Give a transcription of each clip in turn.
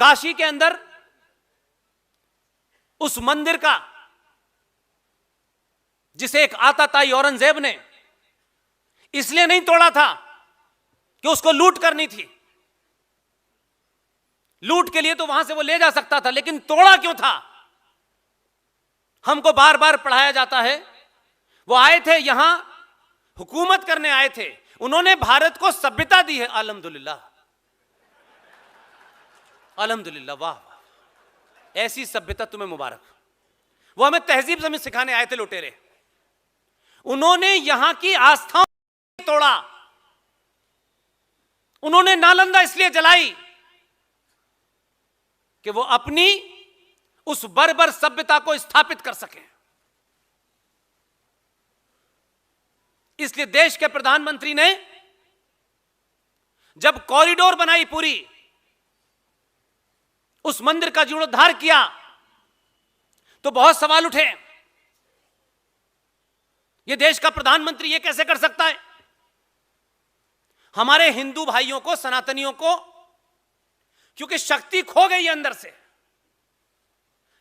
काशी के अंदर उस मंदिर का, जिसे एक आताताई औरंगजेब ने इसलिए नहीं तोड़ा था कि उसको लूट करनी थी, लूट के लिए तो वहां से वो ले जा सकता था, लेकिन तोड़ा क्यों था? हमको बार बार पढ़ाया जाता है। वो आए थे यहां, हुकूमत करने आए थे, उन्होंने भारत को सभ्यता दी है। अल्हम्दुलिल्लाह, अल्हम्दुलिल्लाह, वाह वाह, ऐसी सभ्यता तुम्हें मुबारक। वो हमें तहजीब जमीन सिखाने आए थे लुटेरे। उन्होंने यहां की आस्थाओं को तोड़ा। उन्होंने नालंदा इसलिए जलाई कि वो अपनी उस बर्बर सभ्यता को स्थापित कर सके। इसलिए देश के प्रधानमंत्री ने जब कॉरिडोर बनाई पूरी, उस मंदिर का जीर्णोद्धार किया, तो बहुत सवाल उठे। यह देश का प्रधानमंत्री यह कैसे कर सकता है? हमारे हिंदू भाइयों को, सनातनियों को, क्योंकि शक्ति खो गई है अंदर से,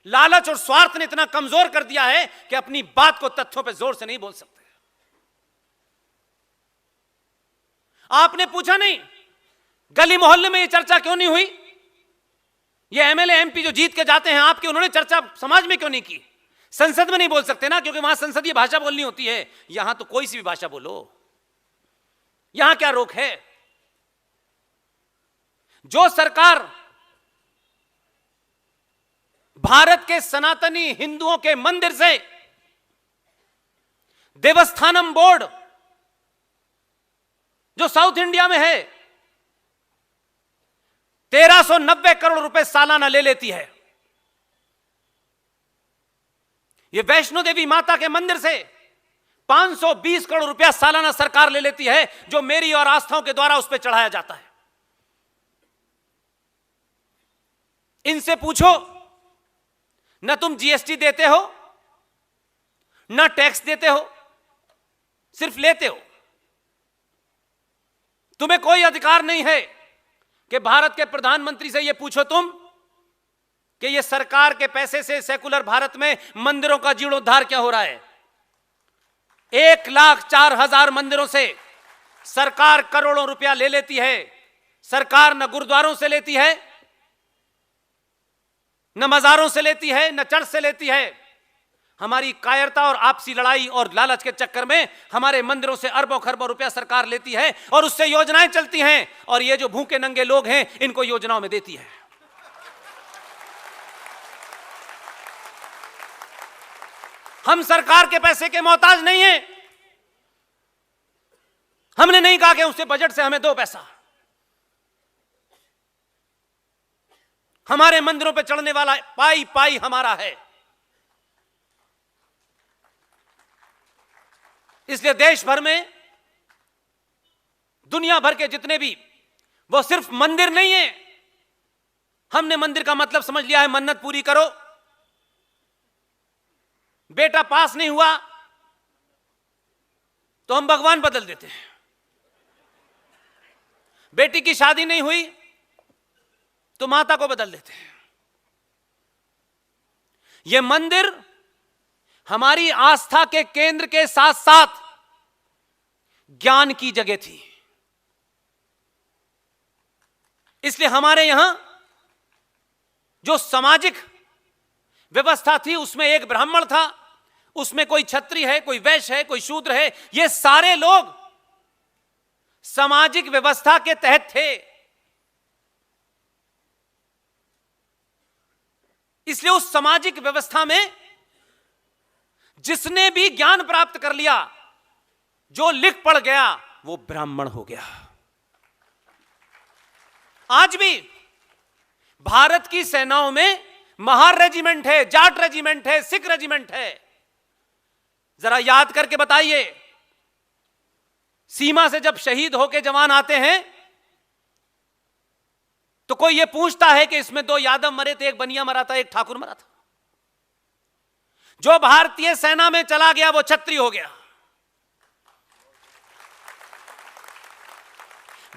लालच और स्वार्थ ने इतना कमजोर कर दिया है कि अपनी बात को तथ्यों पे जोर से नहीं बोल सकते। आपने पूछा नहीं, गली मोहल्ले में यह चर्चा क्यों नहीं हुई? ये एमएलए एमपी जो जीत के जाते हैं आपके, उन्होंने चर्चा समाज में क्यों नहीं की? संसद में नहीं बोल सकते ना, क्योंकि वहां संसदीय भाषा बोलनी होती है। यहां तो कोई सी भी भाषा बोलो, यहां क्या रोक है? जो सरकार भारत के सनातनी हिंदुओं के मंदिर से देवस्थानम बोर्ड, जो साउथ इंडिया में है, 1390 करोड़ रुपए सालाना ले लेती है। यह वैष्णो देवी माता के मंदिर से 520 करोड़ रुपया सालाना सरकार ले लेती है, जो मेरी और आस्थाओं के द्वारा उस पर चढ़ाया जाता है। इनसे पूछो, न तुम जीएसटी देते हो, न टैक्स देते हो, सिर्फ लेते हो। तुम्हें कोई अधिकार नहीं है कि भारत के प्रधानमंत्री से यह पूछो तुम कि यह सरकार के पैसे से सेकुलर भारत में मंदिरों का जीर्णोद्धार क्या हो रहा है। 1,04,000 मंदिरों से सरकार करोड़ों रुपया ले लेती है। सरकार न गुरुद्वारों से लेती है, न मजारों से लेती है, न चर्च से लेती है। हमारी कायरता और आपसी लड़ाई और लालच के चक्कर में हमारे मंदिरों से अरबों खरबों रुपया सरकार लेती है और उससे योजनाएं चलती हैं, और ये जो भूखे नंगे लोग हैं इनको योजनाओं में देती है। हम सरकार के पैसे के मोहताज नहीं हैं। हमने नहीं कहा कि उससे बजट से हमें दो पैसा। हमारे मंदिरों पे चढ़ने वाला पाई पाई हमारा है। इसलिए देश भर में, दुनिया भर के जितने भी, वो सिर्फ मंदिर नहीं है। हमने मंदिर का मतलब समझ लिया है मन्नत पूरी करो। बेटा पास नहीं हुआ तो हम भगवान बदल देते हैं। बेटी की शादी नहीं हुई तो माता को बदल देते हैं। यह मंदिर हमारी आस्था के केंद्र के साथ साथ ज्ञान की जगह थी। इसलिए हमारे यहां जो सामाजिक व्यवस्था थी, उसमें एक ब्राह्मण था, उसमें कोई क्षत्रिय है, कोई वैश्य है, कोई शूद्र है, ये सारे लोग सामाजिक व्यवस्था के तहत थे। इसलिए उस सामाजिक व्यवस्था में जिसने भी ज्ञान प्राप्त कर लिया, जो लिख पढ़ गया, वो ब्राह्मण हो गया। आज भी भारत की सेनाओं में महार रेजिमेंट है, जाट रेजिमेंट है, सिख रेजिमेंट है। जरा याद करके बताइए, सीमा से जब शहीद होके जवान आते हैं तो कोई यह पूछता है कि इसमें 2 यादव मरे थे, एक बनिया मरा था, एक ठाकुर मरा था। जो भारतीय सेना में चला गया वो क्षत्रिय हो गया।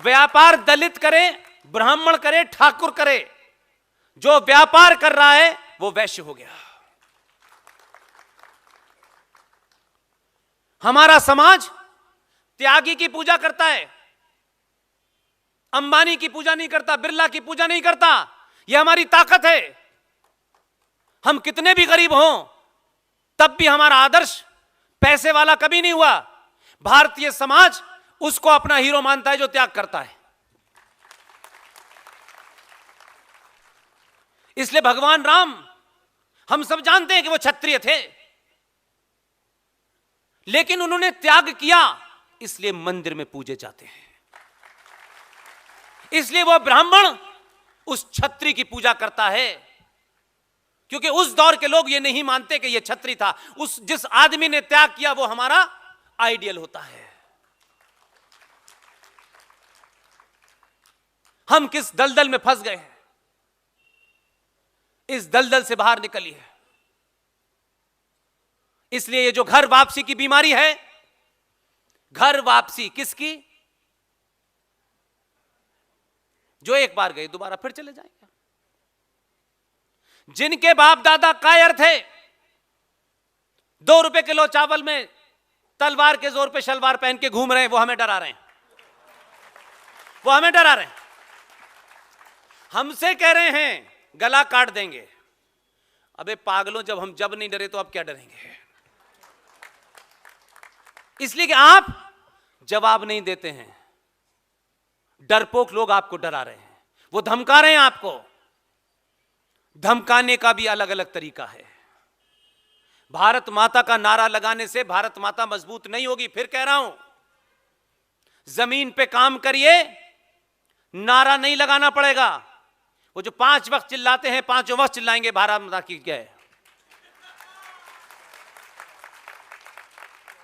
व्यापार दलित करे, ब्राह्मण करे, ठाकुर करे, जो व्यापार कर रहा है वो वैश्य हो गया। हमारा समाज त्यागी की पूजा करता है, अंबानी की पूजा नहीं करता, बिरला की पूजा नहीं करता। यह हमारी ताकत है। हम कितने भी गरीब हों तब भी हमारा आदर्श पैसे वाला कभी नहीं हुआ। भारतीय समाज उसको अपना हीरो मानता है जो त्याग करता है। इसलिए भगवान राम, हम सब जानते हैं कि वो क्षत्रिय थे, लेकिन उन्होंने त्याग किया, इसलिए मंदिर में पूजे जाते हैं। इसलिए वो ब्राह्मण उस क्षत्रिय की पूजा करता है, क्योंकि उस दौर के लोग ये नहीं मानते कि ये क्षत्रिय था। उस जिस आदमी ने त्याग किया वो हमारा आइडियल होता है। हम किस दलदल में फंस गए हैं, इस दलदल से बाहर निकलिए। इसलिए ये जो घर वापसी की बीमारी है, घर वापसी किसकी? जो एक बार गए दोबारा फिर चले जाएंगे। जिनके बाप दादा कायर थे, 2 रुपए किलो चावल में तलवार के जोर पे शलवार पहन के घूम रहे हैं, वो हमें डरा रहे हैं। वो हमें डरा रहे हैं। हमसे कह रहे हैं गला काट देंगे। अबे पागलों, जब हम जब नहीं डरे तो अब क्या डरेंगे? इसलिए कि आप जवाब नहीं देते हैं। डरपोक लोग आपको डरा रहे हैं, वो धमका रहे हैं आपको। धमकाने का भी अलग अलग तरीका है। भारत माता का नारा लगाने से भारत माता मजबूत नहीं होगी। फिर कह रहा हूं, जमीन पे काम करिए, नारा नहीं लगाना पड़ेगा। वो जो 5 वक्त चिल्लाते हैं, 5 वक्त चिल्लाएंगे भारत माता की जय।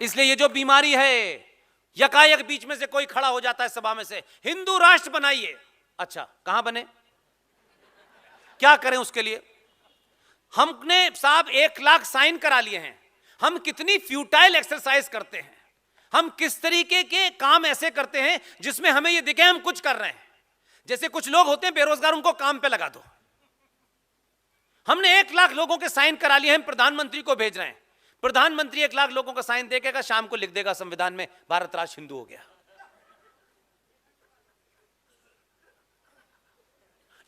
इसलिए ये जो बीमारी है, यकायक बीच में से कोई खड़ा हो जाता है सभा में से, हिंदू राष्ट्र बनाइए। अच्छा, कहां बने? क्या करें उसके लिए? हमने साहब 1 लाख साइन करा लिए हैं। हम कितनी फ्यूटाइल एक्सरसाइज करते हैं, हम किस तरीके के काम ऐसे करते हैं जिसमें हमें यह दिखे हम कुछ कर रहे हैं। जैसे कुछ लोग होते हैं बेरोजगार, उनको काम पे लगा दो। हमने 1 लाख लोगों के साइन करा लिए हैं, प्रधानमंत्री को भेज रहे हैं। प्रधानमंत्री 1 लाख लोगों का साइन देखेगा, शाम को लिख देगा संविधान में भारत राष्ट्र हिंदू हो गया।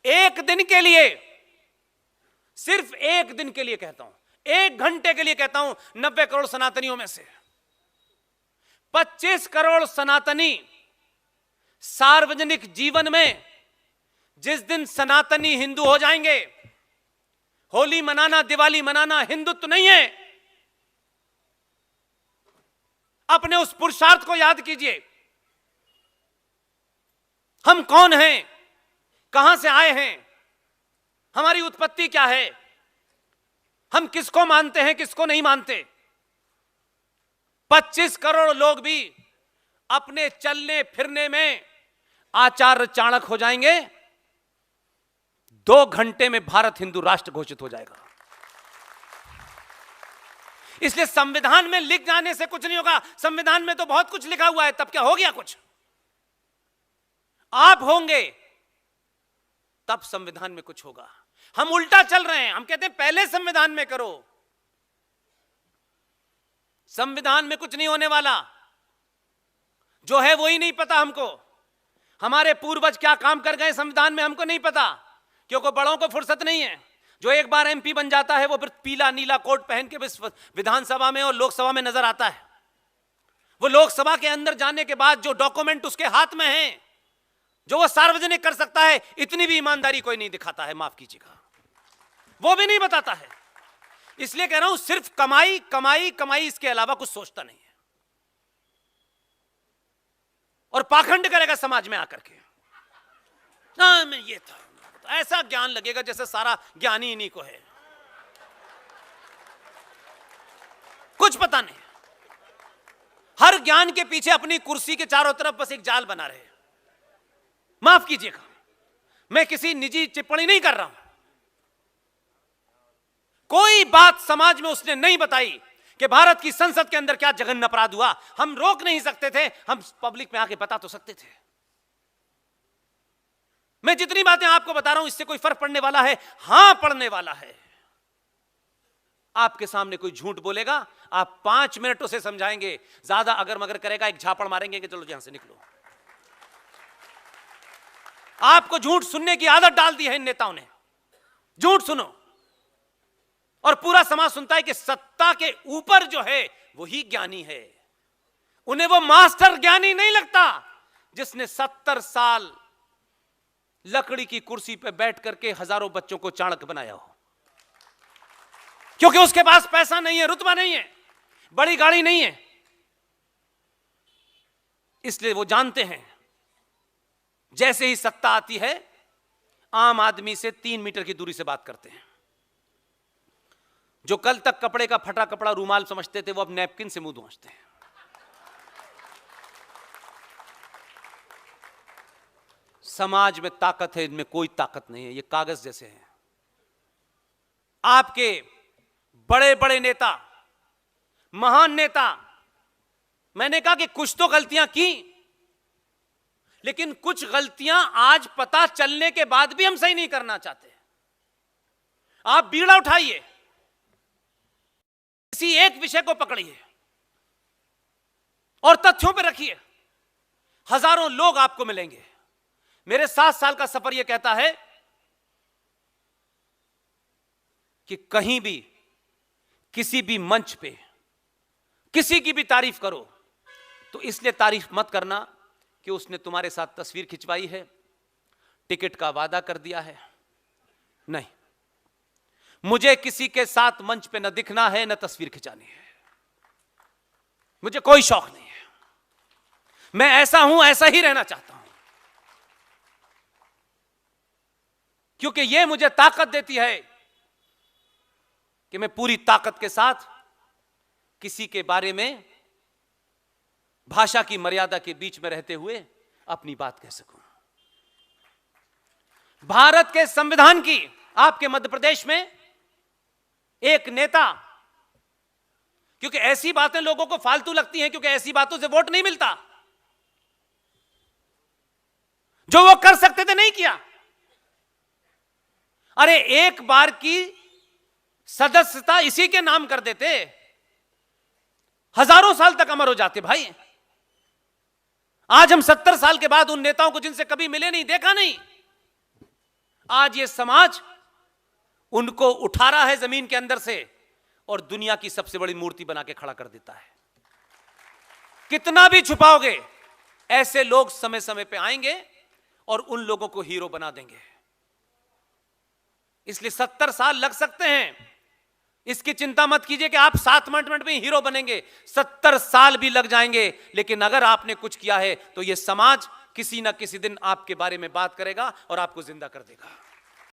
एक दिन के लिए, सिर्फ 1 दिन के लिए कहता हूं, 1 घंटे के लिए कहता हूं, 90 करोड़ सनातनियों में से 25 करोड़ सनातनी सार्वजनिक जीवन में जिस दिन सनातनी हिंदू हो जाएंगे, होली मनाना, दिवाली मनाना हिंदुत्व नहीं है। अपने उस पुरुषार्थ को याद कीजिए। हम कौन हैं, कहां से आए हैं, हमारी उत्पत्ति क्या है, हम किसको मानते हैं, किसको नहीं मानते। 25 करोड़ लोग भी अपने चलने फिरने में आचार्य चाणक्य हो जाएंगे। 2 घंटे में भारत हिंदू राष्ट्र घोषित हो जाएगा। इसलिए संविधान में लिख जाने से कुछ नहीं होगा। संविधान में तो बहुत कुछ लिखा हुआ है, तब क्या हो गया कुछ? आप होंगे तब संविधान में कुछ होगा। हम उल्टा चल रहे हैं। हम कहते हैं पहले संविधान में करो। संविधान में कुछ नहीं होने वाला। जो है वही नहीं पता हमको। हमारे पूर्वज क्या काम कर गए संविधान में हमको नहीं पता, क्योंकि बड़ों को फुर्सत नहीं है। जो एक बार एमपी बन जाता है वो फिर पीला नीला कोट पहन के विधानसभा में और लोकसभा में नजर आता है। वो लोकसभा के अंदर जाने के बाद जो डॉक्यूमेंट उसके हाथ में है, जो वो सार्वजनिक कर सकता है, इतनी भी ईमानदारी कोई नहीं दिखाता है। माफ कीजिएगा, वो भी नहीं बताता है। इसलिए कह रहा हूं, सिर्फ कमाई कमाई कमाई, इसके अलावा कुछ सोचता नहीं है। और पाखंड करेगा समाज में आकर के। हाँ, मैं ये था, ऐसा ज्ञान लगेगा जैसे सारा ज्ञान ही इन्हीं को है। कुछ पता नहीं। हर ज्ञान के पीछे अपनी कुर्सी के चारों तरफ बस एक जाल बना रहे। माफ कीजिएगा, मैं किसी निजी टिप्पणी नहीं कर रहा हूं। कोई बात समाज में उसने नहीं बताई कि भारत की संसद के अंदर क्या जघन्य अपराध हुआ। हम रोक नहीं सकते थे, हम पब्लिक में आके बता तो सकते थे। मैं जितनी बातें आपको बता रहा हूं इससे कोई फर्क पड़ने वाला है? हां, पड़ने वाला है। आपके सामने कोई झूठ बोलेगा, आप 5 मिनट उसे समझाएंगे, ज्यादा अगर मगर करेगा एक झापड़ मारेंगे कि चलो यहां से निकलो। आपको झूठ सुनने की आदत डाल दी है इन नेताओं ने। झूठ सुनो, और पूरा समाज सुनता है कि सत्ता के ऊपर जो है वही ज्ञानी है। उन्हें वो मास्टर ज्ञानी नहीं लगता जिसने 70 साल लकड़ी की कुर्सी पर बैठ करके हजारों बच्चों को चाणक्य बनाया हो। क्योंकि उसके पास पैसा नहीं है, रुतबा नहीं है, बड़ी गाड़ी नहीं है, इसलिए वो जानते हैं जैसे ही सत्ता आती है आम आदमी से 3 मीटर की दूरी से बात करते हैं। जो कल तक कपड़े का फटा कपड़ा रूमाल समझते थे वो अब नैपकिन से मुंह धोते हैं। समाज में ताकत है, इनमें कोई ताकत नहीं है, ये कागज जैसे हैं। आपके बड़े बड़े नेता, महान नेता, मैंने कहा कि कुछ तो गलतियां की, लेकिन कुछ गलतियां आज पता चलने के बाद भी हम सही नहीं करना चाहते। आप बीड़ा उठाइए, किसी एक विषय को पकड़िए और तथ्यों पर रखिए, हजारों लोग आपको मिलेंगे। मेरे 7 साल का सफर यह कहता है कि कहीं भी किसी भी मंच पे किसी की भी तारीफ करो तो इसलिए तारीफ मत करना कि उसने तुम्हारे साथ तस्वीर खिंचवाई है, टिकट का वादा कर दिया है। नहीं, मुझे किसी के साथ मंच पे न दिखना है, न तस्वीर खिंचानी है। मुझे कोई शौक नहीं है। मैं ऐसा हूं, ऐसा ही रहना चाहता हूं, क्योंकि यह मुझे ताकत देती है कि मैं पूरी ताकत के साथ किसी के बारे में भाषा की मर्यादा के बीच में रहते हुए अपनी बात कह सकूं। भारत के संविधान की, आपके मध्य प्रदेश में एक नेता, क्योंकि ऐसी बातें लोगों को फालतू लगती हैं, क्योंकि ऐसी बातों से वोट नहीं मिलता, जो वो कर सकते थे नहीं किया। अरे एक बार की सदस्यता इसी के नाम कर देते, हजारों साल तक अमर हो जाते भाई। आज हम 70 साल के बाद उन नेताओं को जिनसे कभी मिले नहीं, देखा नहीं, आज ये समाज उनको उठा रहा है जमीन के अंदर से और दुनिया की सबसे बड़ी मूर्ति बना के खड़ा कर देता है। कितना भी छुपाओगे, ऐसे लोग समय समय पे आएंगे और उन लोगों को हीरो बना देंगे। इसलिए 70 साल लग सकते हैं, इसकी चिंता मत कीजिए कि आप 7 मिनट में हीरो बनेंगे। 70 साल भी लग जाएंगे, लेकिन अगर आपने कुछ किया है तो यह समाज किसी ना किसी दिन आपके बारे में बात करेगा और आपको जिंदा कर देगा।